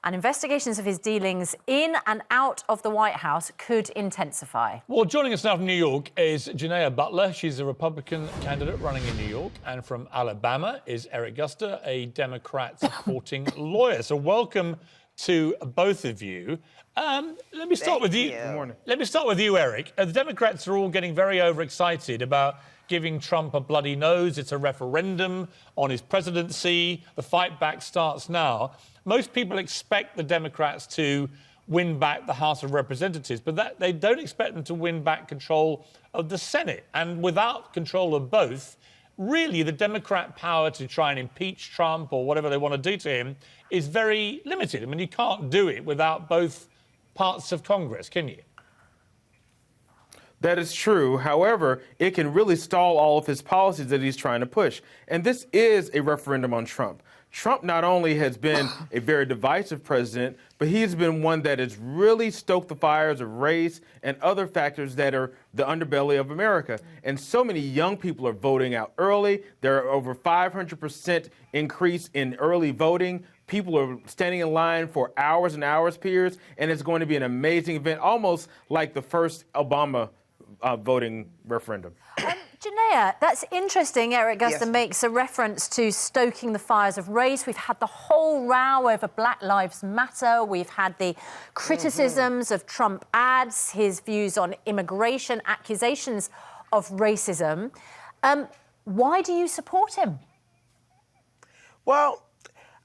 and investigations of his dealings in and out of the White House could intensify. Well, joining us now from New York is Jineea Butler. She's a Republican candidate running in New York. And from Alabama is Eric Guster, a Democrat supporting lawyer. So welcome to both of you. Let me start with you. Good morning. Let me start with you, Eric. The Democrats are all getting very overexcited about giving Trump a bloody nose. It's a referendum on his presidency. The fight back starts now. Most people expect the Democrats to win back the House of Representatives, but they don't expect them to win back control of the Senate. And without control of both, really the Democrat power to try and impeach Trump or whatever they want to do to him is very limited. I mean, you can't do it without both parts of Congress, can you? That is true. However, it can really stall all of his policies that he's trying to push. And this is a referendum on Trump. Trump not only has been a very divisive president, but he's been one that has really stoked the fires of race and other factors that are the underbelly of America. And so many young people are voting out early. There are over 500% increase in early voting. People are standing in line for hours and hours, Piers, and it's going to be an amazing event, almost like the first Obama voting referendum. Jineea, that's interesting. Eric Guster Yes. makes a reference to stoking the fires of race. We've had the whole row over Black Lives Matter. We've had the criticisms of Trump ads, his views on immigration, accusations of racism. Why do you support him? Well,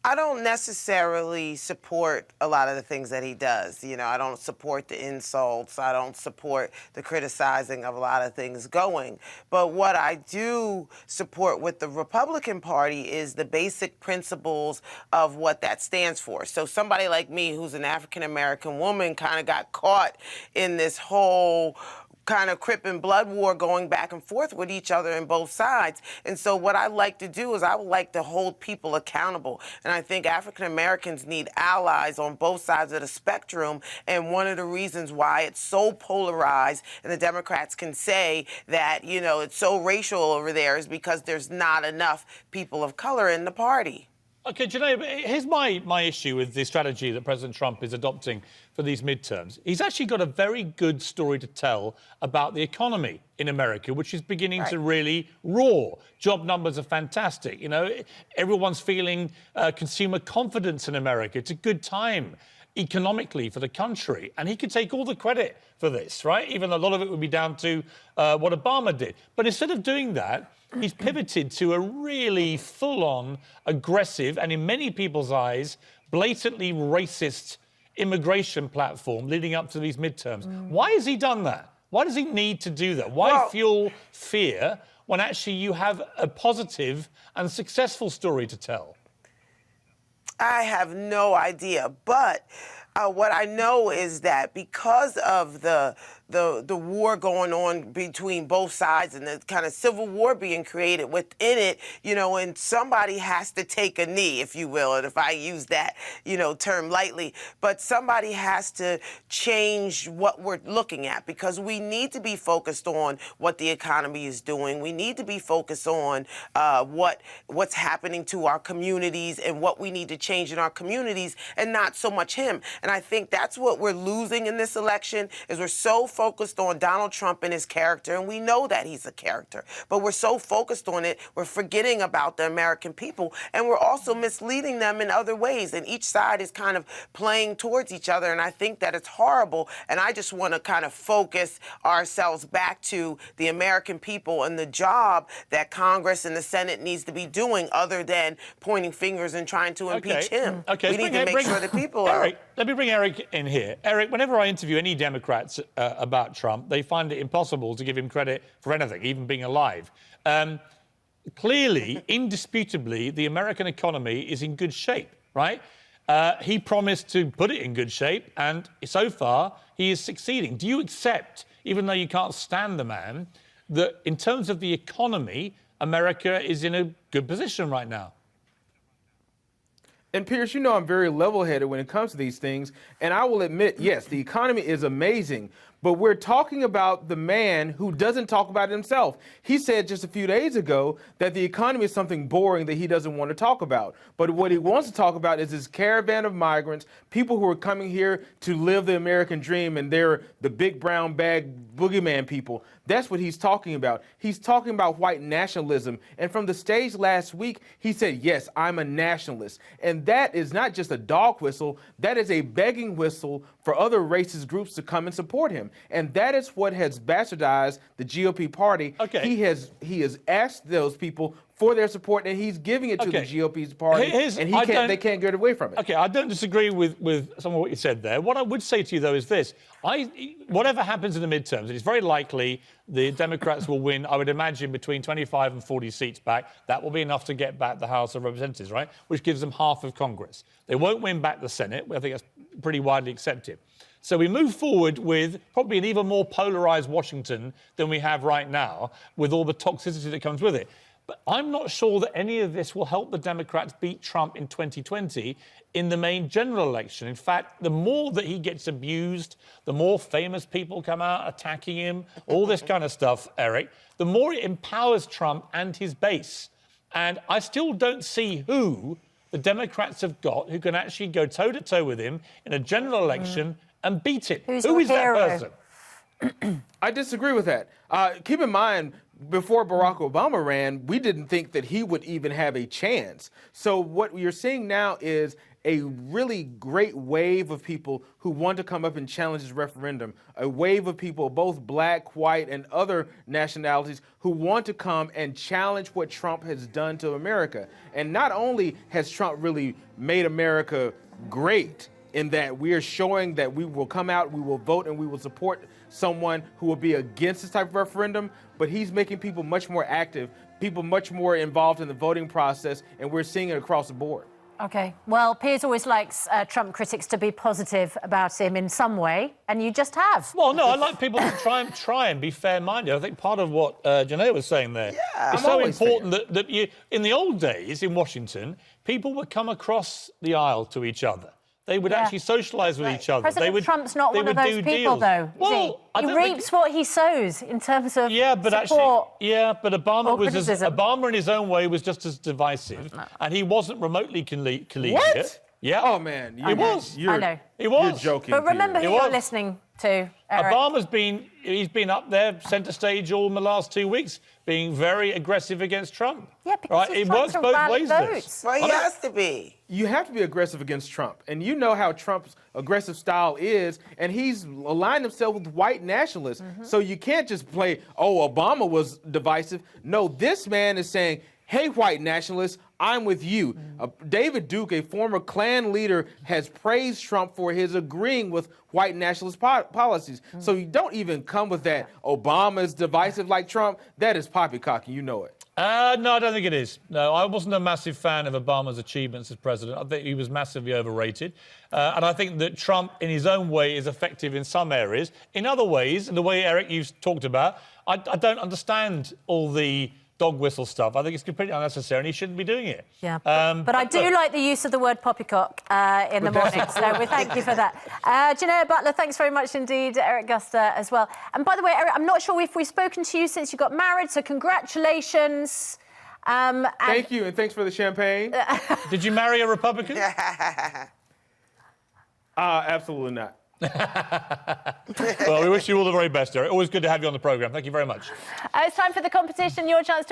I don't necessarily support a lot of the things that he does. You know, I don't support the insults. I don't support the criticizing of a lot of things going. But what I do support with the Republican Party is the basic principles of what that stands for. So somebody like me, who's an African-American woman, kind of got caught in this whole kind of Crip and blood war going back and forth with each other in both sides. And so what I like to do is I would like to hold people accountable. And I think African Americans need allies on both sides of the spectrum. And one of the reasons why it's so polarized and the Democrats can say that, you know, it's so racial over there is because there's not enough people of color in the party. OK, Jineea, here's my issue with the strategy that President Trump is adopting for these midterms. He's actually got a very good story to tell about the economy in America, which is beginning to really roar. Job numbers are fantastic. You know, everyone's feeling consumer confidence in America. It's a good time economically for the country. And he could take all the credit for this, right? Even though a lot of it would be down to what Obama did. But instead of doing that, he's pivoted to a really full-on, aggressive, and in many people's eyes, blatantly racist immigration platform leading up to these midterms. Why has he done that? Why does he need to do that? Why fuel fear when actually you have a positive and successful story to tell? I have no idea, but what I know is that because of the war going on between both sides and the kind of civil war being created within it, you know, and somebody has to take a knee, if you will, and if I use that, you know, term lightly, but somebody has to change what we're looking at because we need to be focused on what the economy is doing. We need to be focused on what's happening to our communities and what we need to change in our communities and not so much him. And I think that's what we're losing in this election is we're so focused on Donald Trump and his character, and we know that he's a character, but we're so focused on it, we're forgetting about the American people, and we're also misleading them in other ways, and each side is kind of playing towards each other, and I think that it's horrible, and I just want to kind of focus ourselves back to the American people and the job that Congress and the Senate needs to be doing other than pointing fingers and trying to impeach him. Okay, we need to make sure the people are... Eric, let me bring Eric in here. Eric, whenever I interview any Democrats about Trump, they find it impossible to give him credit for anything, even being alive. Clearly, indisputably, the American economy is in good shape, right? He promised to put it in good shape, and so far, he is succeeding. Do you accept, even though you can't stand the man, that in terms of the economy, America is in a good position right now? And Piers, you know I'm very level-headed when it comes to these things, and I will admit, yes, the economy is amazing, but we're talking about the man who doesn't talk about it himself. He said just a few days ago that the economy is something boring that he doesn't want to talk about. But what he wants to talk about is this caravan of migrants, people who are coming here to live the American dream, and they're the big brown bag boogeyman people. That's what he's talking about. He's talking about white nationalism. And from the stage last week, he said, yes, I'm a nationalist. And that is not just a dog whistle. That is a begging whistle for other racist groups to come and support him. And that is what has bastardized the GOP party. Okay. He has asked those people for their support, and he's giving it to the GOP's party, and they can't get away from it. Okay, I don't disagree with some of what you said there. What I would say to you, though, is this. Whatever happens in the midterms, it's very likely the Democrats will win, I would imagine, between 25 and 40 seats back. That will be enough to get back the House of Representatives, right? Which gives them half of Congress. They won't win back the Senate. I think that's pretty widely accepted. So we move forward with probably an even more polarised Washington than we have right now, with all the toxicity that comes with it. But I'm not sure that any of this will help the Democrats beat Trump in 2020 in the main general election. In fact, the more that he gets abused, the more famous people come out attacking him, all this kind of stuff, Eric, the more it empowers Trump and his base. And I still don't see who the Democrats have got who can actually go toe-to-toe with him in a general election and beat it. Who is that person? I disagree with that. Keep in mind, before Barack Obama ran, we didn't think that he would even have a chance. So what you're seeing now is a really great wave of people who want to come up and challenge this referendum, a wave of people, both black, white, and other nationalities, who want to come and challenge what Trump has done to America. And not only has Trump really made America great, in that we are showing that we will come out, we will vote, and we will support someone who will be against this type of referendum, but he's making people much more active, people much more involved in the voting process, and we're seeing it across the board. OK. Well, Piers always likes Trump critics to be positive about him in some way, and you just have. Well, no, I like people to try and be fair-minded. I think part of what Jineea was saying there is so important that you, in the old days in Washington, people would come across the aisle to each other. They would actually socialise with each other. President Trump's not one of those people, though, is he? He reaps what he sows in terms of but support. But Obama in his own way was just as divisive, and he wasn't remotely collegiate. What? Yeah. Oh, man. He was. I know. He was. You're joking. But remember Piers. who you're listening to, Eric. Obama's been up there, centre stage, all in the last 2 weeks, being very aggressive against Trump. Yeah, because it works both ways. Well, he has to be. You have to be aggressive against Trump. And you know how Trump's aggressive style is, and he's aligned himself with white nationalists. So you can't just play, oh, Obama was divisive. No, this man is saying, hey, white nationalists, I'm with you. David Duke, a former Klan leader, has praised Trump for his agreeing with white nationalist policies. So you don't even come with that, Obama is divisive like Trump. That is poppycock, and you know it. No, I don't think it is. No, I wasn't a massive fan of Obama's achievements as president. I think he was massively overrated. And I think that Trump, in his own way, is effective in some areas. In other ways, in the way, Eric, you've talked about, I don't understand all the dog whistle stuff. I think it's completely unnecessary, and he shouldn't be doing it. Yeah, but I do like the use of the word poppycock in the morning, so we thank you for that. Jineea, Butler, thanks very much indeed. Eric Guster as well. And by the way, Eric, I'm not sure if we've spoken to you since you got married, so congratulations. Thank you, and thanks for the champagne. Did you marry a Republican? Absolutely not. Well, we wish you all the very best, Eric. Always good to have you on the programme. Thank you very much. It's time for the competition. Your chance to